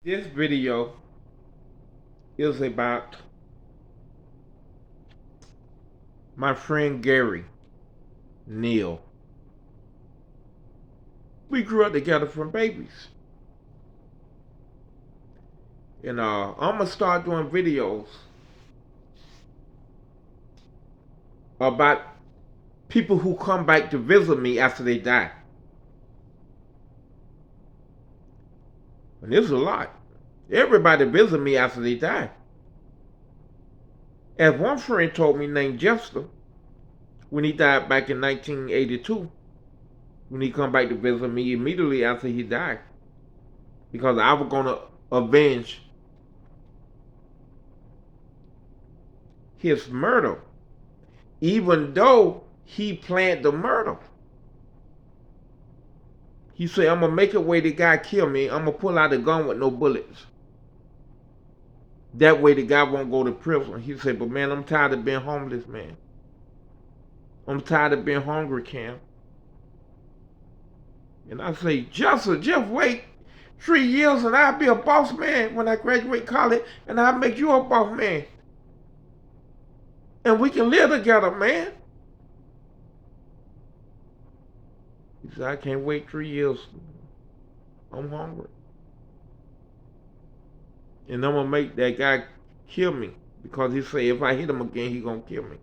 This video is about my friend Gary Neal. We grew up together from babies. And I'm going to start doing videos about people who come back to visit me after they die. And there's a lot. Everybody visit me after they die. As one friend told me named Jester, when he died back in 1982, when he come back to visit me immediately after he died, because I was going to avenge his murder, even though he planned the murder. He said, I'm going to make a way the guy kill me. I'm going to pull out a gun with no bullets. That way the guy won't go to prison. He said, but man, I'm tired of being homeless, man. I'm tired of being hungry, Cam. And I say, just wait 3 years and I'll be a boss man when I graduate college, and I'll make you a boss man. And we can live together, man. He said, I can't wait 3 years. I'm hungry. And I'm going to make that guy kill me, because he said if I hit him again, he going to kill me.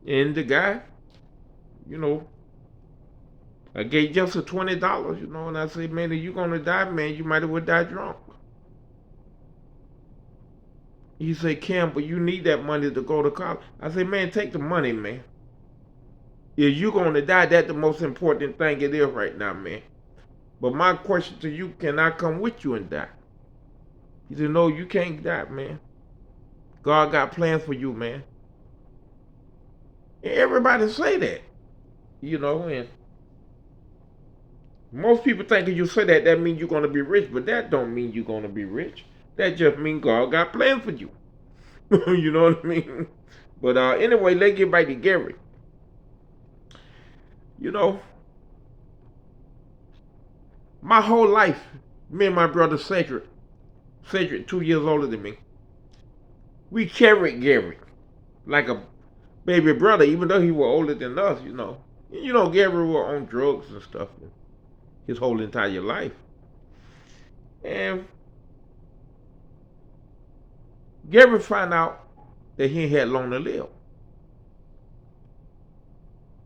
And the guy, I gave just $20, and I said, man, if you're going to die, man, you might as well die drunk. He said, Cam, but you need that money to go to college. I said, man, take the money, man. If you're going to die, that's the most important thing it is right now, man. But my question to you, can I come with you and die? He said, no, you can't die, man. God got plans for you, man. And everybody say that, and most people think if you say that, that means you're going to be rich, but that don't mean you're going to be rich. That just means God got plans for you. You know what I mean? But anyway, let's get back to Gary. My whole life, me and my brother Cedric 2 years older than me, we carried Gary like a baby brother, even though he was older than us, Gary was on drugs and stuff his whole entire life. And Gary found out that he had long to live.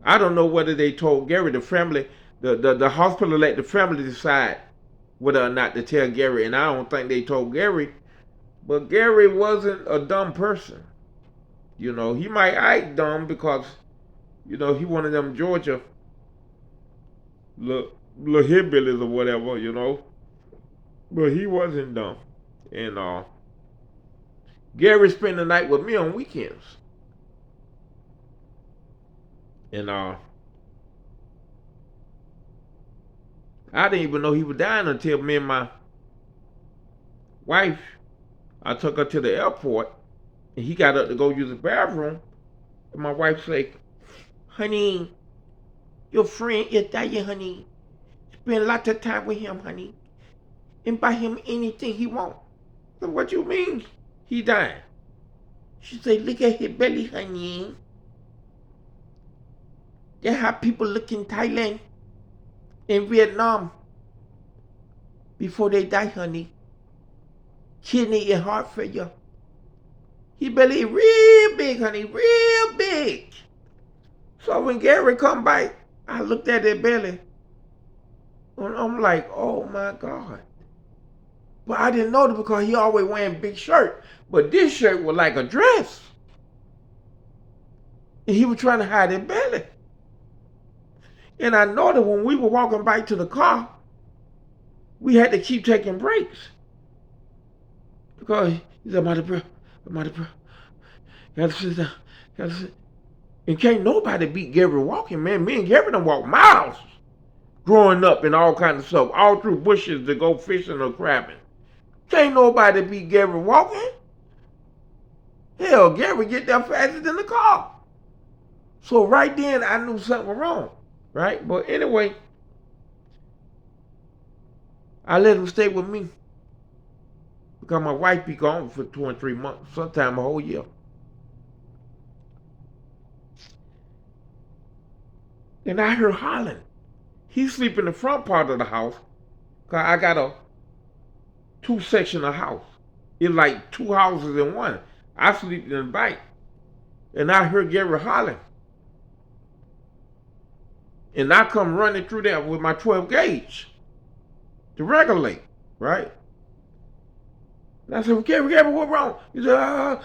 I don't know whether they told Gary, the family, the hospital let the family decide whether or not to tell Gary, and I don't think they told Gary. But Gary wasn't a dumb person. He might act dumb because, he one of them Georgia little hillbillies or whatever, But he wasn't dumb. And Gary spent the night with me on weekends. And I didn't even know he was dying until me and my wife, I took her to the airport, and he got up to go use the bathroom, and my wife said, honey, your friend is dying, honey. Spend lots of time with him, honey, and buy him anything he wants. So what you mean he dying? She said, look at his belly, honey. That's how people look in Thailand, in Vietnam, before they die, honey. Kidney and heart failure. His belly real big, honey, real big. So when Gary come back, I looked at his belly, and I'm like, oh my God. But I didn't know that because he always wearing big shirt. But this shirt was like a dress. And he was trying to hide his belly. And I know that when we were walking back to the car, we had to keep taking breaks. Because he said, I'm out of breath. Gotta sit down. And can't nobody beat Gary walking, man. Me and Gary done walk miles growing up and all kinds of stuff, all through bushes to go fishing or crabbing. Can't nobody beat Gary walking. Hell, Gary get there faster than the car. So right then I knew something was wrong, right? But anyway, I let him stay with me because my wife be gone for 2 and 3 months, sometimes a whole year. And I heard hollering. He sleep in the front part of the house because I got a 2-section of house. It's like 2 houses in one. I sleep in the back. And I heard Gary hollering. And I come running through there with my 12 gauge to regulate, right? And I said, well, Gary, what's wrong? He said,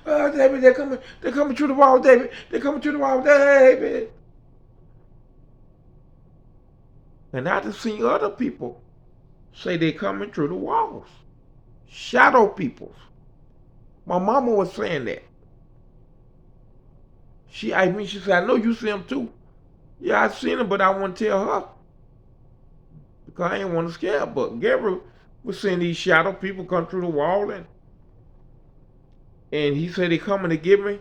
David, they're coming through the wall, David. They're coming through the wall, David. And I just seen other people say they coming through the walls. Shadow people. My mama was saying that. She asked me, she said, I know you see them too. Yeah, I seen them, but I wouldn't tell her. Because I ain't want to scare her. But Gabriel was seeing these shadow people come through the wall, and he said they coming to get me.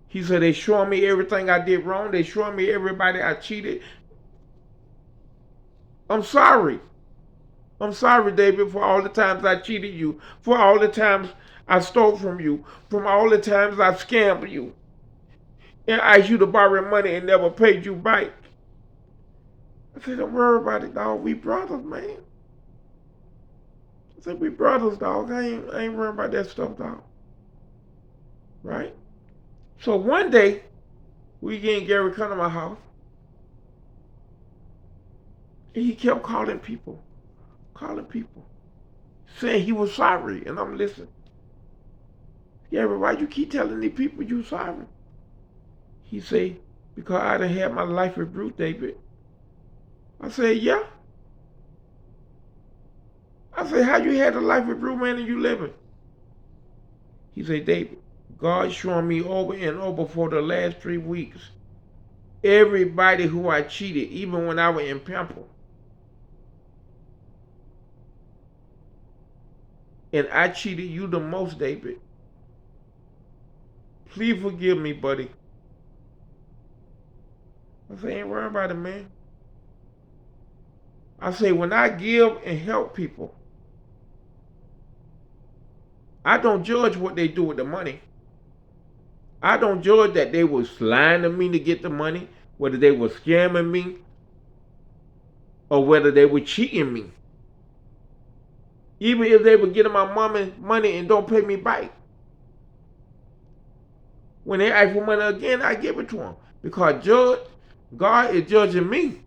He said they showing me everything I did wrong. They showing me everybody I cheated. I'm sorry. I'm sorry, David, for all the times I cheated you, for all the times I stole from you, from all the times I scammed you, and asked you to borrow money and never paid you back. I said, don't worry about it, dog. We brothers, man. I said, we brothers, dog. I ain't worried about that stuff, dog. Right? So one day, we getting Gary come to my house, and he kept calling people, saying he was sorry, and I'm listening. Gary, why you keep telling these people you sorry? He say, because I done had my life with Bruce, David. I said, yeah. I said, how you had a life with Bruce, man, and you living? He said, David, God showing me over and over for the last 3 weeks, everybody who I cheated, even when I was in Pample. And I cheated you the most, David. Please forgive me, buddy. I say, ain't worried about it, man. I say, when I give and help people, I don't judge what they do with the money. I don't judge that they was lying to me to get the money, whether they were scamming me, or whether they were cheating me. Even if they were getting my mama money and don't pay me back. When they ask for money again, I give it to them. Because God is judging me.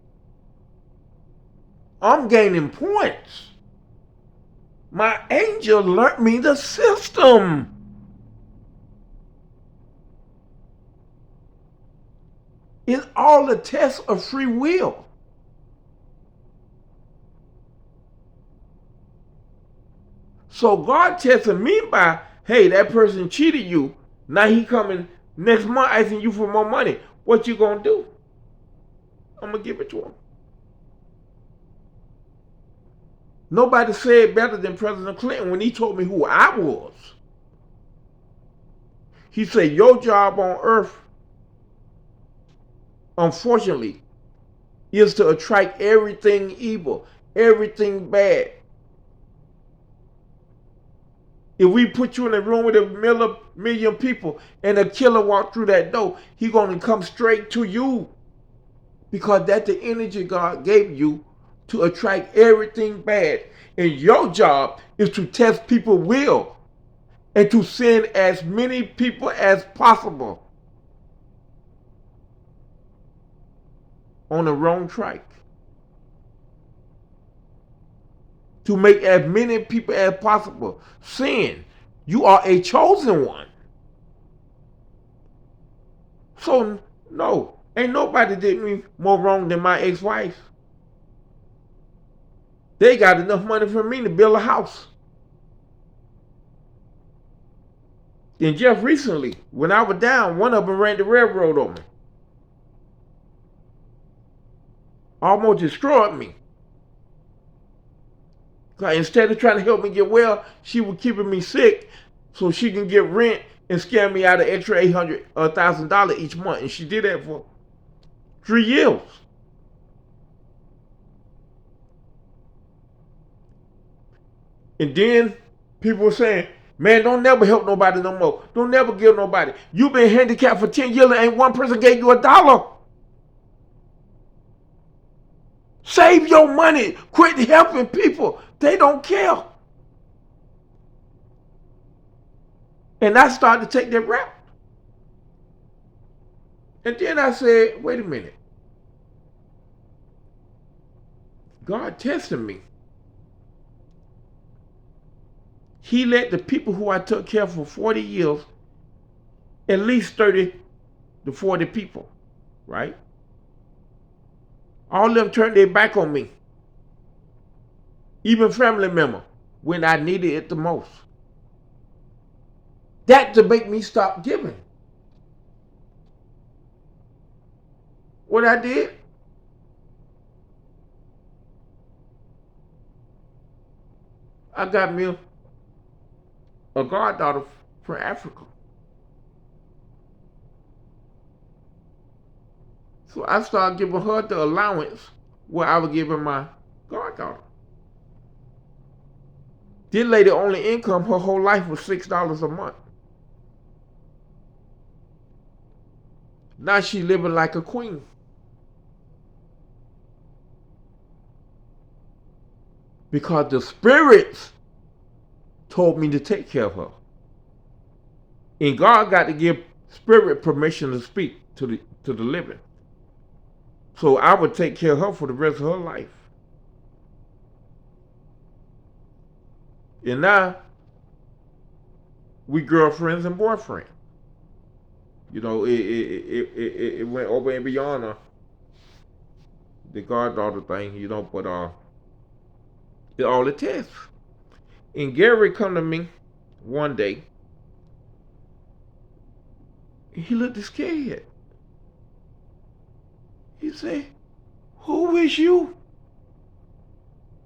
I'm gaining points. My angel learned me the system. It's all a test of free will. So God testing me by, hey, that person cheated you. Now he coming next month asking you for more money. What you gonna do? I'm gonna give it to him. Nobody said better than President Clinton when he told me who I was. He said, your job on earth, unfortunately, is to attract everything evil, everything bad. If we put you in a room with a million people and a killer walk through that door, he's going to come straight to you. Because that's the energy God gave you to attract everything bad. And your job is to test people's will and to send as many people as possible on the wrong track. To make as many people as possible sin. You are a chosen one. So, no, ain't nobody did me more wrong than my ex-wife. They got enough money for me to build a house. And just recently, when I was down, one of them ran the railroad on me. Almost destroyed me. Instead of trying to help me get well, she was keeping me sick so she can get rent and scare me out of extra $800 or $1,000 each month. And she did that for 3 years. And then people were saying, man, don't never help nobody no more. Don't never give nobody. You've been handicapped for 10 years and ain't one person gave you $1. Save your money. Quit helping people. They don't care. And I started to take that route. And then I said, wait a minute. God tested me. He let the people who I took care of for 40 years, at least 30 to 40 people, right? All of them turned their back on me. Even family member, when I needed it the most. That to make me stop giving. What I did? I got me a goddaughter from Africa. So I started giving her the allowance where I was giving my goddaughter. This lady only income her whole life was $6 a month. Now she living like a queen. Because the spirits told me to take care of her. And God got to give spirit permission to speak to the living. So I would take care of her for the rest of her life. And now we girlfriends and boyfriends. You know, it went over and beyond the goddaughter thing, you know, but it all it tests. And Gary come to me one day. He looked scared. He said, who is you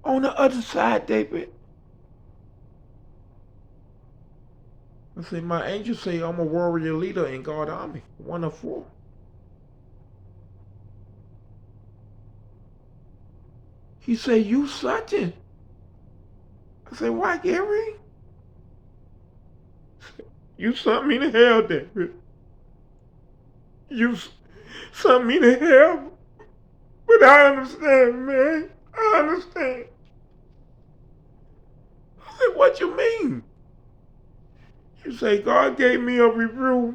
on the other side, David? I said, my angel say I'm a warrior leader in God's army, 1 of 4. He said, you something. I said, why, Gary? You sent me to hell, David. You sent me to hell. But I understand, man. I understand. I said, what you mean? You say, God gave me a rebuke.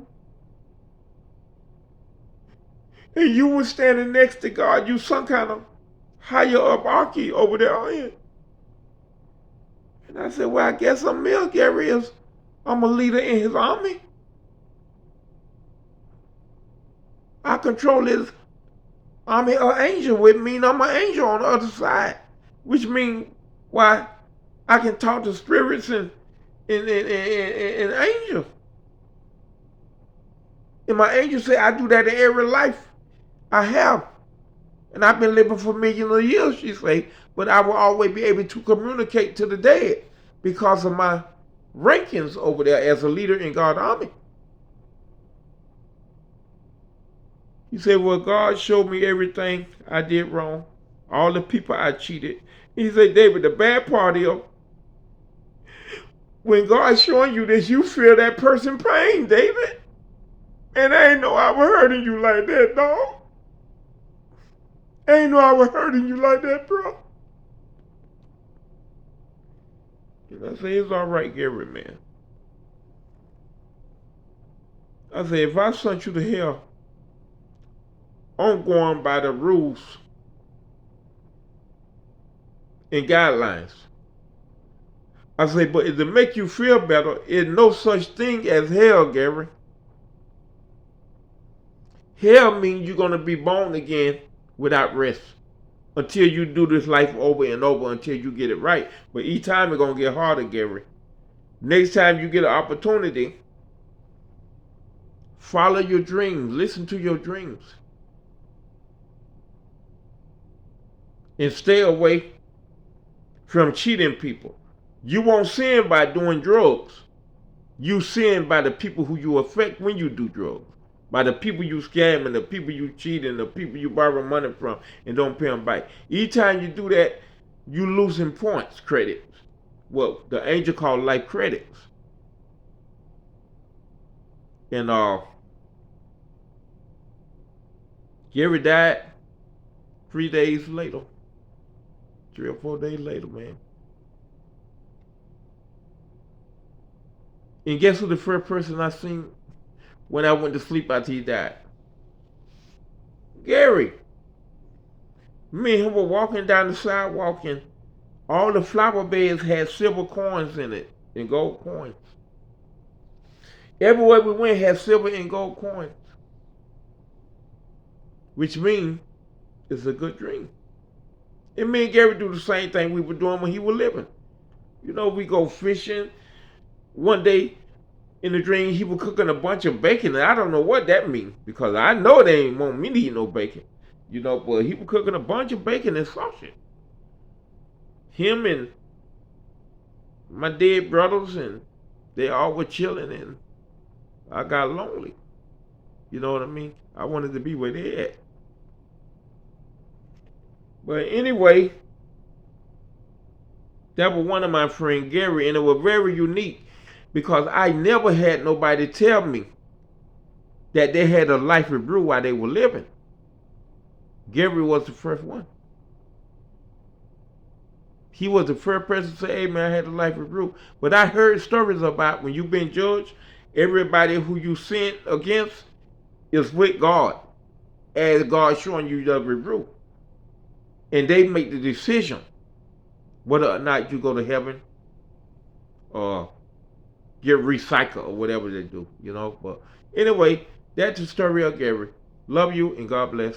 And you were standing next to God. You some kind of higher up archy over there. And I said, well, I guess I'm Gary is. I'm a leader in his army. I control his army of angels, which means I'm an angel on the other side. Which means why I can talk to spirits and angels. And my angel say I do that in every life I have. And I've been living for millions of years, she say, but I will always be able to communicate to the dead because of my rankings over there as a leader in God's army. He said, well, God showed me everything I did wrong, all the people I cheated. He said, David, the bad part is when God's showing you this, you feel that person pain, David. And I ain't know I was hurting you like that, dog. I ain't know I was hurting you like that, bro. And I say, it's all right, Gary, man. I say, if I sent you to hell, I'm going by the rules and guidelines. I say, but to make you feel better, there's no such thing as hell, Gary. Hell means you're going to be born again without rest until you do this life over and over until you get it right. But each time it's going to get harder, Gary. Next time you get an opportunity, follow your dreams. Listen to your dreams. And stay away from cheating people. You won't sin by doing drugs. You sin by the people who you affect when you do drugs. By the people you scam and the people you cheat and the people you borrow money from and don't pay them back. Each time you do that, you losing points, credits. what the angel called life credits. And Gary died 3 days later. 3 or 4 days later, man. And guess who the first person I seen when I went to sleep after he died? Gary. Me and him were walking down the sidewalk, and all the flower beds had silver coins in it and gold coins. Everywhere we went had silver and gold coins, which means it's a good dream. And me and Gary do the same thing we were doing when he was living. You know, we go fishing. One day in the dream, he was cooking a bunch of bacon, and I don't know what that means because I know they ain't want me to eat no bacon. You know, but he was cooking a bunch of bacon and sausage. Him and my dead brothers, and they all were chilling, and I got lonely. You know what I mean? I wanted to be where they at. But anyway, that was one of my friend Gary, and it was very unique because I never had nobody tell me that they had a life with brew while they were living. Gary was the first one. He was the first person to say, hey man, I had a life with brew. But I heard stories about when you've been judged, everybody who you sin against is with God, as God showing you the brew. And they make the decision whether or not you go to heaven or get recycled or whatever they do, you know. But anyway, that's the story of Gary. Love you and God bless.